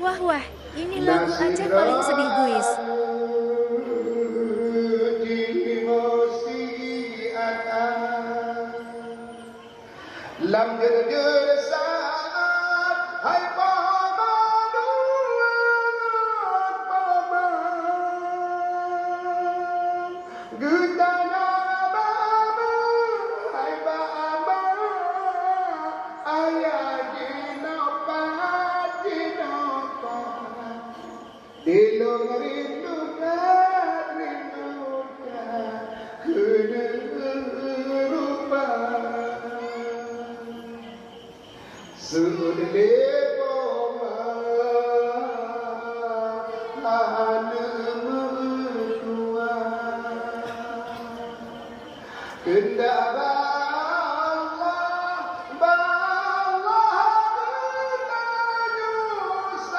Wah wah, ini lagu Aceh paling sedih guys. Làm người như xa hay ba ba gudana ba ba hay ba ba ayadina pa dina pa dilong rinduka rinduka kerupa sudah lepoma anu tua kenda